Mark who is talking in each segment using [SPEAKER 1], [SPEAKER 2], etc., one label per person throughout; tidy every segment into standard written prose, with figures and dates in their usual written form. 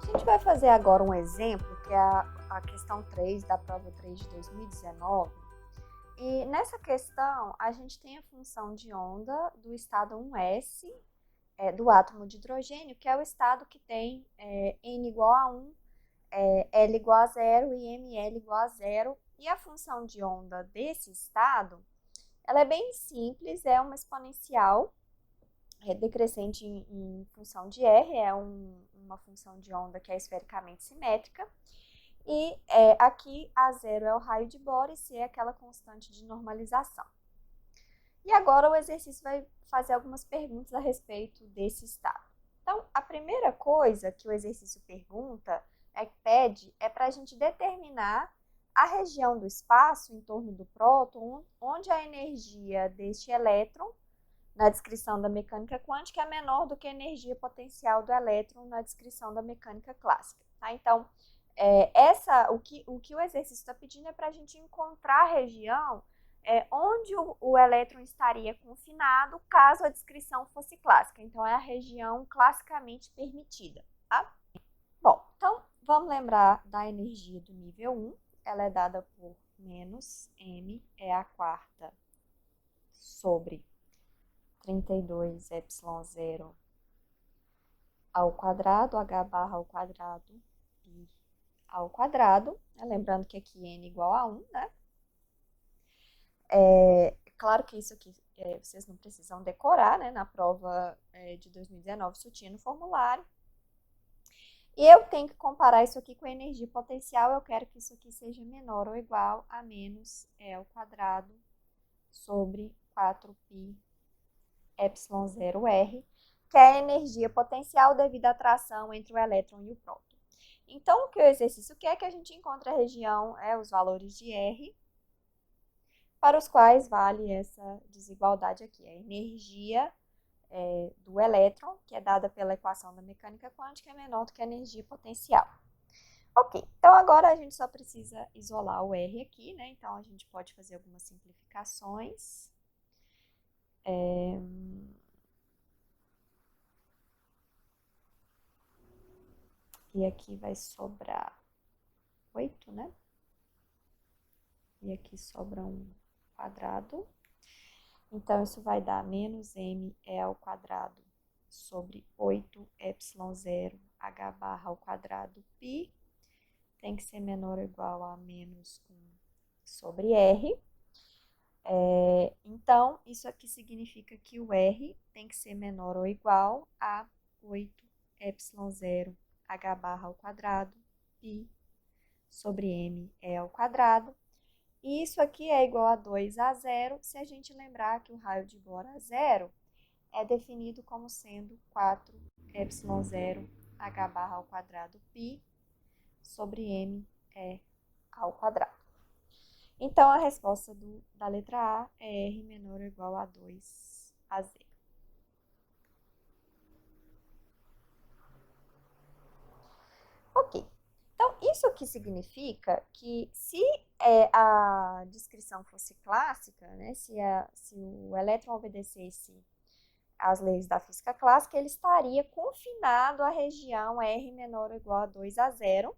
[SPEAKER 1] A gente vai fazer agora um exemplo, que é a questão 3 da prova 3 de 2019. E nessa questão, a gente tem a função de onda do estado 1s do átomo de hidrogênio, que é o estado que tem N igual a 1, L igual a 0 e ML igual a 0. E a função de onda desse estado, ela é bem simples, é uma exponencial decrescente em função de R, é uma função de onda que é esfericamente simétrica. E aqui A0 é o raio de Bohr e C é aquela constante de normalização. E agora o exercício vai fazer algumas perguntas a respeito desse estado. Então, a primeira coisa que o exercício pede é para a gente determinar a região do espaço em torno do próton, onde a energia deste elétron, na descrição da mecânica quântica, é menor do que a energia potencial do elétron na descrição da mecânica clássica. Tá? Então, o que o exercício está pedindo é para a gente encontrar a região onde o elétron estaria confinado caso a descrição fosse clássica. Então, é a região classicamente permitida. Tá? Bom, então, vamos lembrar da energia do nível 1. Ela é dada por menos m é a quarta sobre 32 epsilon0 ao quadrado, h barra ao quadrado, pi ao quadrado. Lembrando que aqui n igual a 1, né? Claro que isso aqui vocês não precisam decorar, né? Na prova de 2019 isso tinha no formulário. E eu tenho que comparar isso aqui com a energia potencial. Eu quero que isso aqui seja menor ou igual a menos E ao quadrado sobre 4π epsilon 0r, que é a energia potencial devido à atração entre o elétron e o próton. Então, o que o exercício quer é que a gente encontre a região, os valores de R, para os quais vale essa desigualdade aqui. A energia do elétron, que é dada pela equação da mecânica quântica, é menor do que a energia potencial. Ok, então agora a gente só precisa isolar o R aqui, né? Então, a gente pode fazer algumas simplificações. E aqui vai sobrar 8, né? E aqui sobra um quadrado. Então, isso vai dar menos m e ao quadrado sobre 8 epsilon 0 h barra ao quadrado π. Tem que ser menor ou igual a menos 1 sobre r. Então, isso aqui significa que o r tem que ser menor ou igual a 8 epsilon 0 h barra ao quadrado π sobre m e ao quadrado. E isso aqui é igual a 2 a 0, se a gente lembrar que o raio de Bohr a 0 é definido como sendo 4 epsilon 0 h barra ao quadrado π sobre m e ao quadrado. Então, a resposta da letra A é R menor ou igual a 2 a 0. Ok. Então, isso aqui significa que se a descrição fosse clássica, né, se o elétron obedecesse às leis da física clássica, ele estaria confinado à região R menor ou igual a 2 a 0,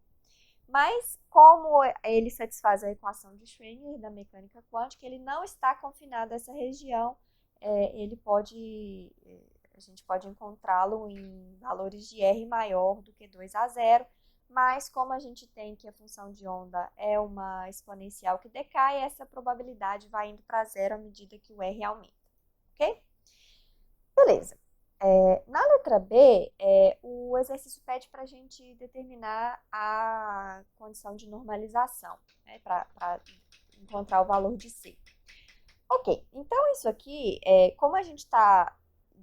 [SPEAKER 1] mas como ele satisfaz a equação de Schrödinger da mecânica quântica, ele não está confinado a essa região, a gente pode encontrá-lo em valores de R maior do que 2 a 0, mas como a gente tem que a função de onda é uma exponencial que decai, essa probabilidade vai indo para zero à medida que o R aumenta, ok? Beleza. Na letra B, o exercício pede para a gente determinar a condição de normalização, né, para encontrar o valor de C. Ok, então isso aqui, como a gente está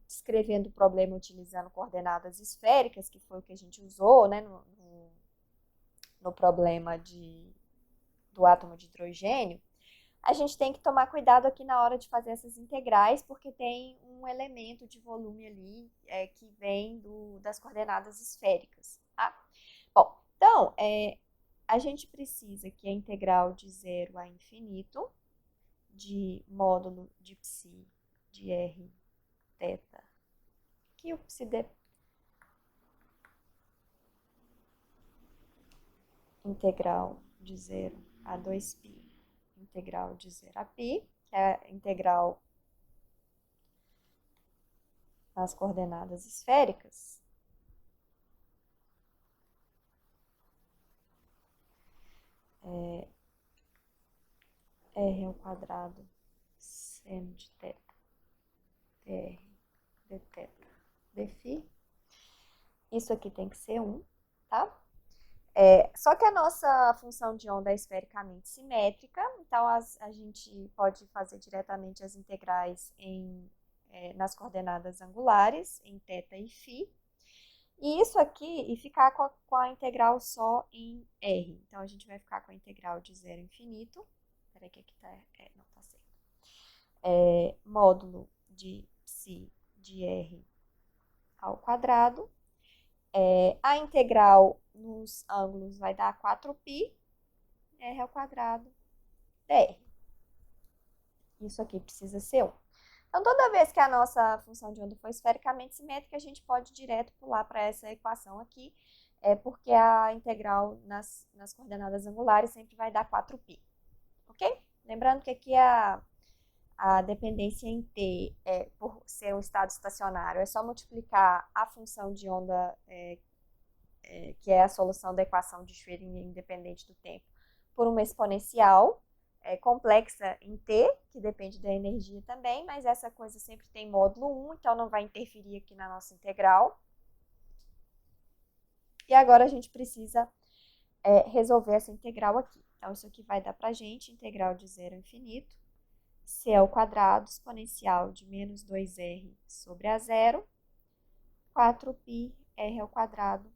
[SPEAKER 1] descrevendo o problema utilizando coordenadas esféricas, que foi o que a gente usou, né, no problema do átomo de hidrogênio, a gente tem que tomar cuidado aqui na hora de fazer essas integrais, porque tem um elemento de volume ali que vem das coordenadas esféricas, tá? Bom, então, a gente precisa que a integral de 0 a infinito de módulo de psi de r θ, que o psi integral de 0 a 2π, integral de 0 a π, que é a integral nas coordenadas esféricas, r ao quadrado seno de θ, dr, dθ, dφ. Isso aqui tem que ser 1, tá? Só que a nossa função de onda é esfericamente simétrica, então a gente pode fazer diretamente as integrais nas coordenadas angulares, em θ e φ. E isso aqui, e ficar com a integral só em R. Então, a gente vai ficar com a integral de 0 a infinito. Peraí que aqui tá, não tá certo. Módulo de π de R ao quadrado. A integral nos ângulos vai dar 4π, R ao quadrado, dr. Isso aqui precisa ser 1. Então, toda vez que a nossa função de onda for esfericamente simétrica, a gente pode direto pular para essa equação aqui, porque a integral nas coordenadas angulares sempre vai dar 4π, ok? Lembrando que aqui a dependência em t, por ser um estado estacionário, é só multiplicar a função de onda, que é a solução da equação de Schrödinger independente do tempo, por uma exponencial complexa em t, que depende da energia também, mas essa coisa sempre tem módulo 1, então não vai interferir aqui na nossa integral. E agora a gente precisa resolver essa integral aqui. Então, isso aqui vai dar pra gente integral de 0 a infinito, c ao quadrado exponencial de menos 2r sobre a 0, 4π r ao quadrado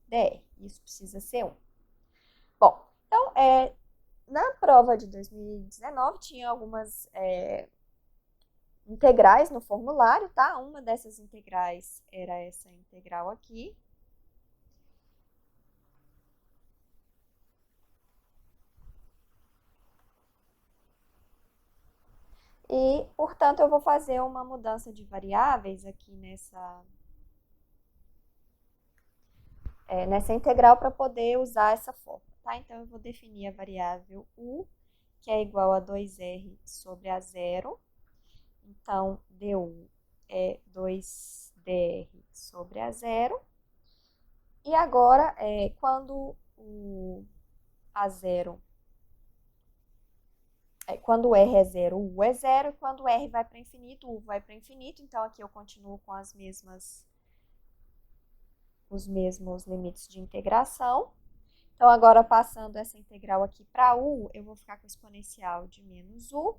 [SPEAKER 1] dr. Isso precisa ser 1. Bom, então, na prova de 2019, tinha algumas integrais no formulário, tá? Uma dessas integrais era essa integral aqui. E, portanto, eu vou fazer uma mudança de variáveis aqui nessa integral para poder usar essa forma, tá? Então, eu vou definir a variável u, que é igual a 2r sobre a 0. Então, du é 2dr sobre a 0. E agora, quando o R é 0, o U é 0, e quando o R vai para infinito, o U vai para infinito. Então, aqui eu continuo com os mesmos limites de integração. Então, agora, passando essa integral aqui para U, eu vou ficar com o exponencial de menos U.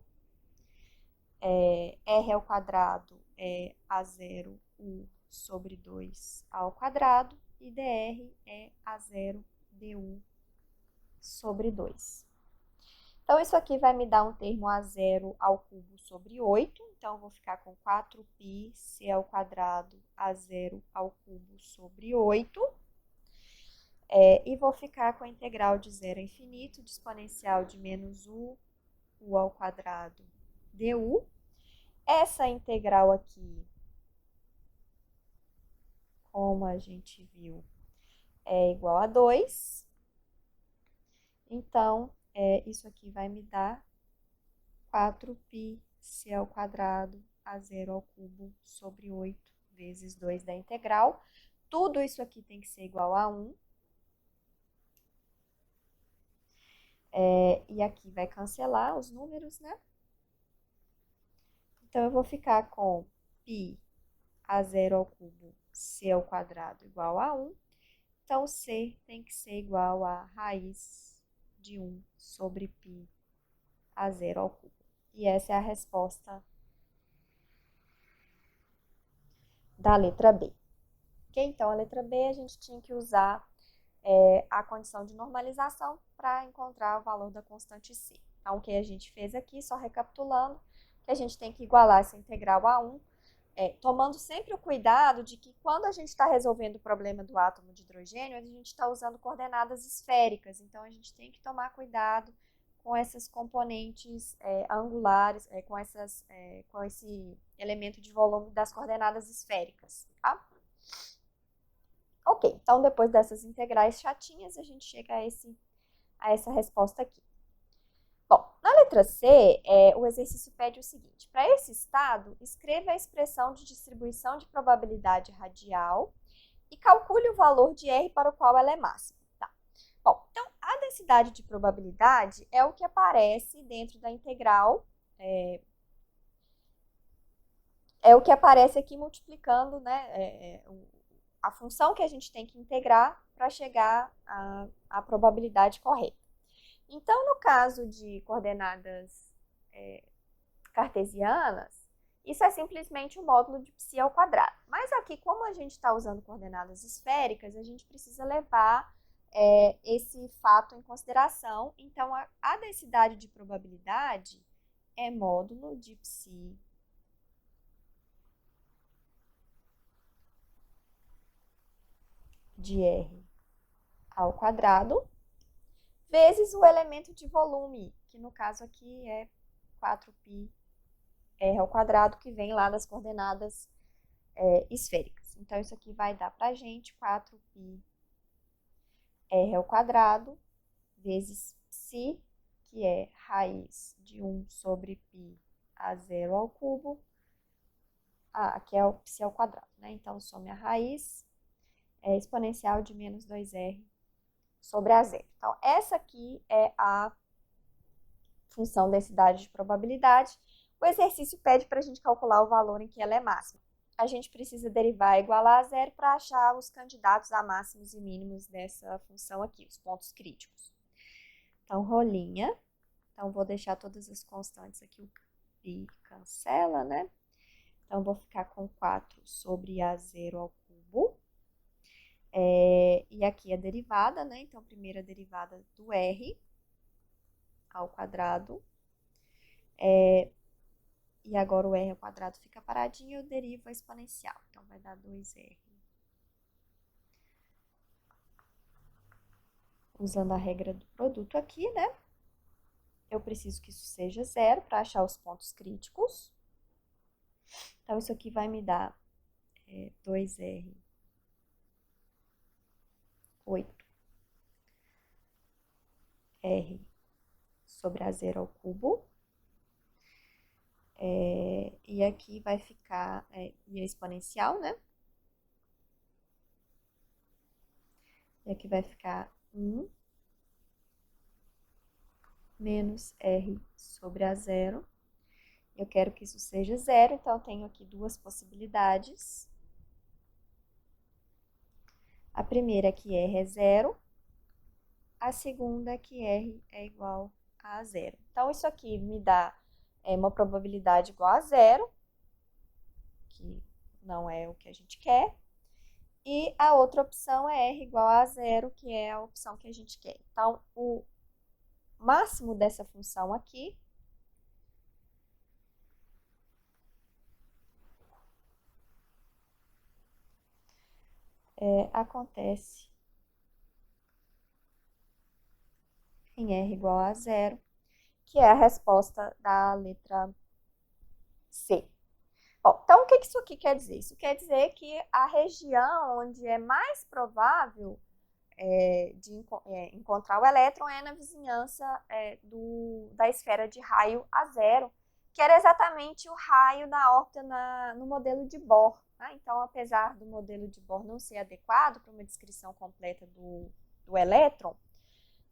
[SPEAKER 1] R ao quadrado é A0 U sobre 2 ao quadrado. E dr é A0 du sobre 2. Então, isso aqui vai me dar um termo A0 ao cubo sobre 8. Então, eu vou ficar com 4π c ao quadrado A0 ao cubo sobre 8. E vou ficar com a integral de 0 a infinito, de exponencial de menos u ao quadrado du. Essa integral aqui, como a gente viu, é igual a 2. Então, isso aqui vai me dar 4π c ao quadrado A0 ao cubo sobre 8 vezes 2 da integral. Tudo isso aqui tem que ser igual a 1. E aqui vai cancelar os números, né? Então, eu vou ficar com π A0 ao cubo c ao quadrado igual a 1. Então, c tem que ser igual a raiz de 1 sobre π A0 ao cubo. E essa é a resposta da letra B. Ok? Então, a letra B a gente tinha que usar a condição de normalização para encontrar o valor da constante C. Então, o que a gente fez aqui, só recapitulando, que a gente tem que igualar essa integral a 1, tomando sempre o cuidado de que quando a gente está resolvendo o problema do átomo de hidrogênio, a gente está usando coordenadas esféricas. Então, a gente tem que tomar cuidado com essas componentes angulares, com esse elemento de volume das coordenadas esféricas, tá? Ok, então depois dessas integrais chatinhas, a gente chega a essa resposta aqui. Bom, na letra C, o exercício pede o seguinte: para esse estado, escreva a expressão de distribuição de probabilidade radial e calcule o valor de R para o qual ela é máxima. Tá. Bom, então, a densidade de probabilidade é o que aparece dentro da integral, é o que aparece aqui multiplicando, né, a função que a gente tem que integrar para chegar à probabilidade correta. Então, no caso de coordenadas cartesianas, isso é simplesmente o módulo de π ao quadrado. Mas aqui, como a gente está usando coordenadas esféricas, a gente precisa levar esse fato em consideração. Então, a densidade de probabilidade é módulo de π de R ao quadrado, vezes o elemento de volume, que no caso aqui é 4π R ao quadrado, que vem lá das coordenadas esféricas. Então, isso aqui vai dar para a gente 4π R ao quadrado, vezes π, que é raiz de 1 sobre π a 0 ao cubo, aqui é o π ao quadrado, né? Então, some a raiz, exponencial de menos 2R sobre a zero. Então, essa aqui é a função densidade de probabilidade. O exercício pede para a gente calcular o valor em que ela é máxima. A gente precisa derivar igual a zero para achar os candidatos a máximos e mínimos dessa função aqui, os pontos críticos. Então, rolinha. Então, vou deixar todas as constantes aqui, o π cancela, né? Então, vou ficar com 4 sobre a zero ao cubo. E aqui a derivada, né? Então, primeira derivada do R ao quadrado. E agora o R ao quadrado fica paradinho e eu derivo a exponencial. Então, vai dar 2R. Usando a regra do produto aqui, né? Eu preciso que isso seja zero para achar os pontos críticos. Então, isso aqui vai me dar 2R, 8R sobre a zero ao cubo. E aqui vai ficar, e a exponencial, né? E aqui vai ficar 1 menos R sobre a zero. Eu quero que isso seja zero, então eu tenho aqui duas possibilidades. A primeira é que R é zero, a segunda é que R é igual a zero. Então, isso aqui me dá uma probabilidade igual a zero, que não é o que a gente quer, e a outra opção é R igual a zero, que é a opção que a gente quer. Então, o máximo dessa função aqui acontece em R igual a zero, que é a resposta da letra C. Bom, então, o que isso aqui quer dizer? Isso quer dizer que a região onde é mais provável de encontrar o elétron é na vizinhança da esfera de raio A0, que era exatamente o raio da órbita no modelo de Bohr. Né? Então, apesar do modelo de Bohr não ser adequado para uma descrição completa do elétron,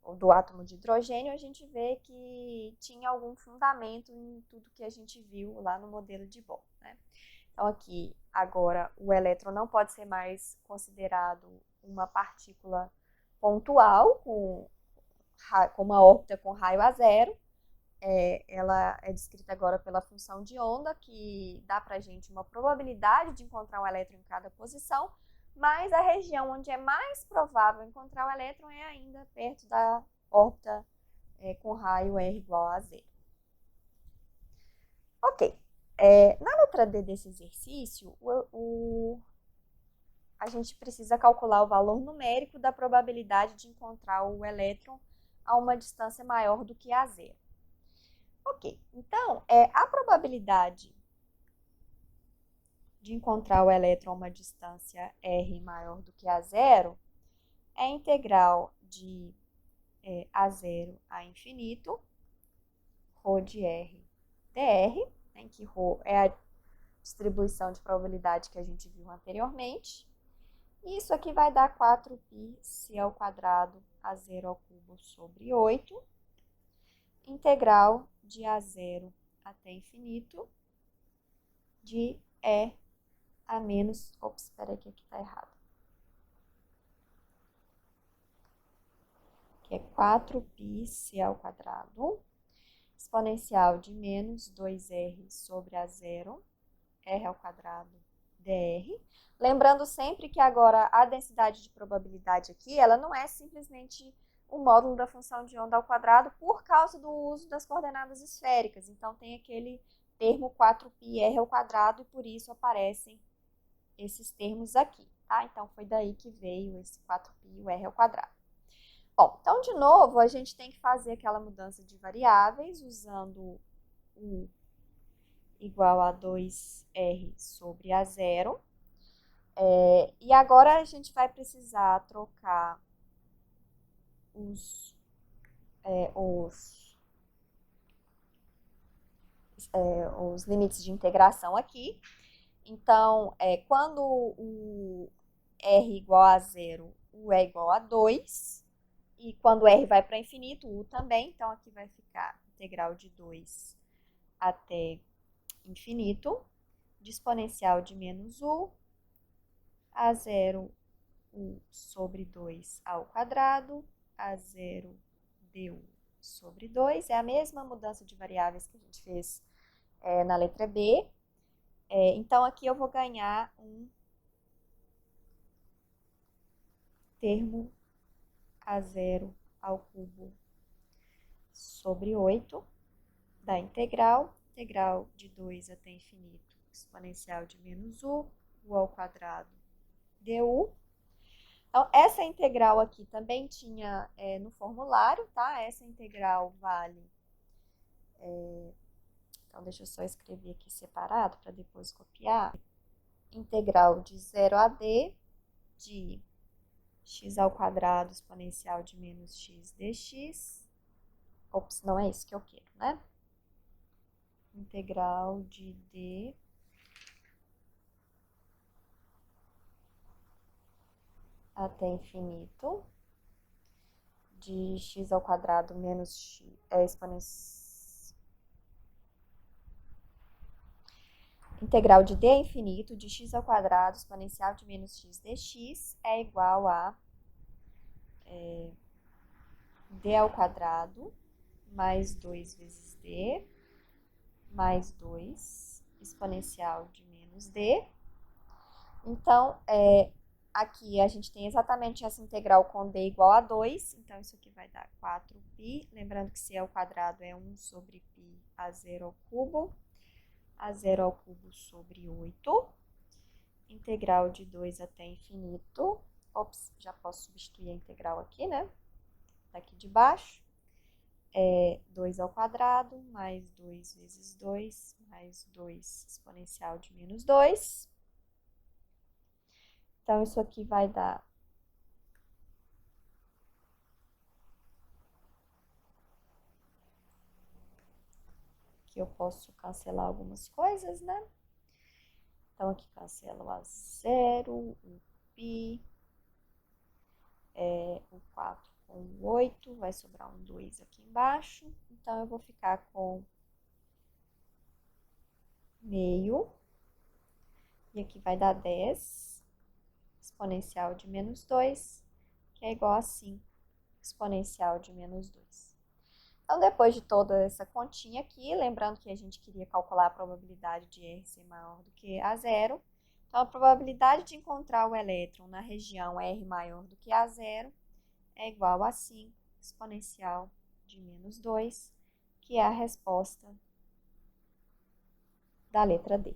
[SPEAKER 1] ou do átomo de hidrogênio, a gente vê que tinha algum fundamento em tudo que a gente viu lá no modelo de Bohr. Né? Então, aqui, agora, o elétron não pode ser mais considerado uma partícula pontual, com uma órbita com raio a zero. Ela é descrita agora pela função de onda, que dá para a gente uma probabilidade de encontrar um elétron em cada posição, mas a região onde é mais provável encontrar o elétron é ainda perto da órbita com raio R igual a zero. Ok. Na letra D desse exercício, a gente precisa calcular o valor numérico da probabilidade de encontrar o elétron a uma distância maior do que a zero. Ok, então, a probabilidade de encontrar o elétron a uma distância r maior do que a zero é a integral de A0 a infinito, ρ de r dr, em que ρ é a distribuição de probabilidade que a gente viu anteriormente. E isso aqui vai dar 4πc ao quadrado A0 ao cubo sobre 8, integral de A0 até infinito, de E a menos... Ops, espera aí que aqui está errado. Que é 4πc ao quadrado, exponencial de menos 2r sobre A0, r ao quadrado dr. Lembrando sempre que agora a densidade de probabilidade aqui, ela não é simplesmente o módulo da função de onda ao quadrado por causa do uso das coordenadas esféricas. Então, tem aquele termo 4πr ao quadrado e por isso aparecem esses termos aqui, tá? Então, foi daí que veio esse 4π e o r ao quadrado. Bom, então, de novo, a gente tem que fazer aquela mudança de variáveis usando o igual a 2r sobre A0. E agora a gente vai precisar trocar os limites de integração aqui. Então, quando o r igual a 0, u é igual a 2. E quando r vai para infinito, u também. Então, aqui vai ficar integral de 2 até infinito, de exponencial de menos u, A0 u sobre 2 ao quadrado, A0 du sobre 2. É a mesma mudança de variáveis que a gente fez na letra B. Então, aqui eu vou ganhar um termo A0 ao cubo sobre 8 da integral de 2 até infinito, exponencial de menos u ao quadrado du. Então, essa integral aqui também tinha no formulário, tá? Essa integral vale... Então, deixa eu só escrever aqui separado para depois copiar. Integral de 0 a d de x ao quadrado exponencial de menos x dx. Ops, não é isso que eu quero, né? Integral de d até infinito de x ao quadrado menos x, integral de d a infinito de x ao quadrado exponencial de menos x dx é igual a d ao quadrado mais 2 vezes d mais 2 exponencial de menos d. Então, aqui a gente tem exatamente essa integral com d igual a 2, então isso aqui vai dar 4π, lembrando que c ao quadrado é 1 sobre π A0 ao cubo, A0 ao cubo sobre 8, integral de 2 até infinito, ops, já posso substituir a integral aqui, né, daqui de baixo, 2 ao quadrado, mais 2 vezes 2, mais 2 exponencial de menos 2. Então, isso aqui vai dar que eu posso cancelar algumas coisas, né? Então, aqui cancela o A0, o π, o 4 com o 8, vai sobrar um 2 aqui embaixo. Então, eu vou ficar com meio, e aqui vai dar 10, exponencial de menos 2, que é igual a 5, exponencial de menos 2. Então, depois de toda essa continha aqui, lembrando que a gente queria calcular a probabilidade de R ser maior do que A0, então a probabilidade de encontrar o elétron na região R maior do que A0 é igual a 5, exponencial de menos 2, que é a resposta da letra D.